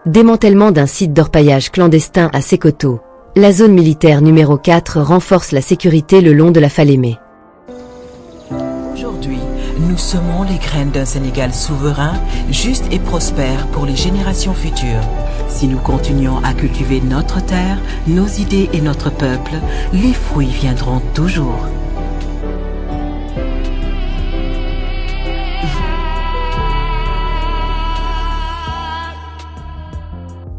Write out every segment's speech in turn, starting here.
Démantèlement d'un site d'orpaillage clandestin à Sékoto. La zone militaire numéro 4 renforce la sécurité le long de la Falémé. Aujourd'hui, nous semons les graines d'un Sénégal souverain, juste et prospère pour les générations futures. Si nous continuons à cultiver notre terre, nos idées et notre peuple, les fruits viendront toujours.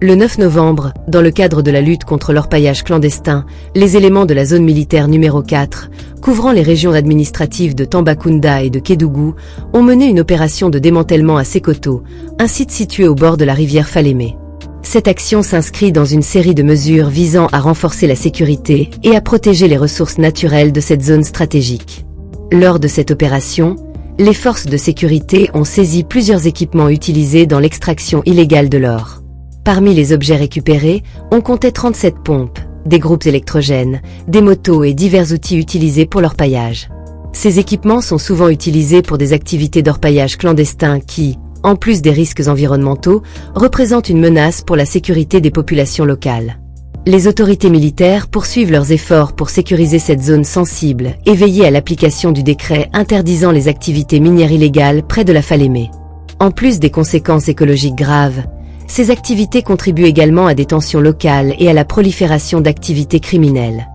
Le 9 novembre, dans le cadre de la lutte contre l'orpaillage clandestin, les éléments de la zone militaire numéro 4, couvrant les régions administratives de Tambacounda et de Kédougou, ont mené une opération de démantèlement à Sékoto, un site situé au bord de la rivière Falémé. Cette action s'inscrit dans une série de mesures visant à renforcer la sécurité et à protéger les ressources naturelles de cette zone stratégique. Lors de cette opération, les forces de sécurité ont saisi plusieurs équipements utilisés dans l'extraction illégale de l'or. Parmi les objets récupérés, on comptait 37 pompes, des groupes électrogènes, des motos et divers outils utilisés pour l'orpaillage. Ces équipements sont souvent utilisés pour des activités d'orpaillage clandestin qui, en plus des risques environnementaux, représentent une menace pour la sécurité des populations locales. Les autorités militaires poursuivent leurs efforts pour sécuriser cette zone sensible et veiller à l'application du décret interdisant les activités minières illégales près de la Falémé. En plus des conséquences écologiques graves, ces activités contribuent également à des tensions locales et à la prolifération d'activités criminelles.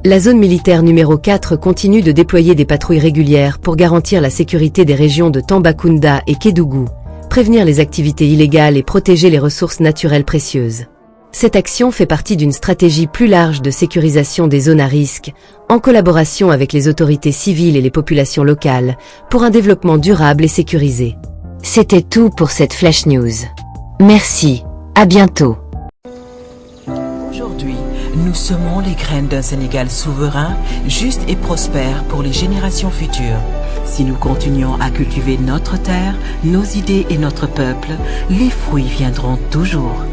La zone militaire numéro 4 continue de déployer des patrouilles régulières pour garantir la sécurité des régions de Tambacounda et Kédougou, prévenir les activités illégales et protéger les ressources naturelles précieuses. Cette action fait partie d'une stratégie plus large de sécurisation des zones à risque, en collaboration avec les autorités civiles et les populations locales, pour un développement durable et sécurisé. C'était tout pour cette Flash News. Merci, à bientôt. Aujourd'hui, nous semons les graines d'un Sénégal souverain, juste et prospère pour les générations futures. Si nous continuons à cultiver notre terre, nos idées et notre peuple, les fruits viendront toujours.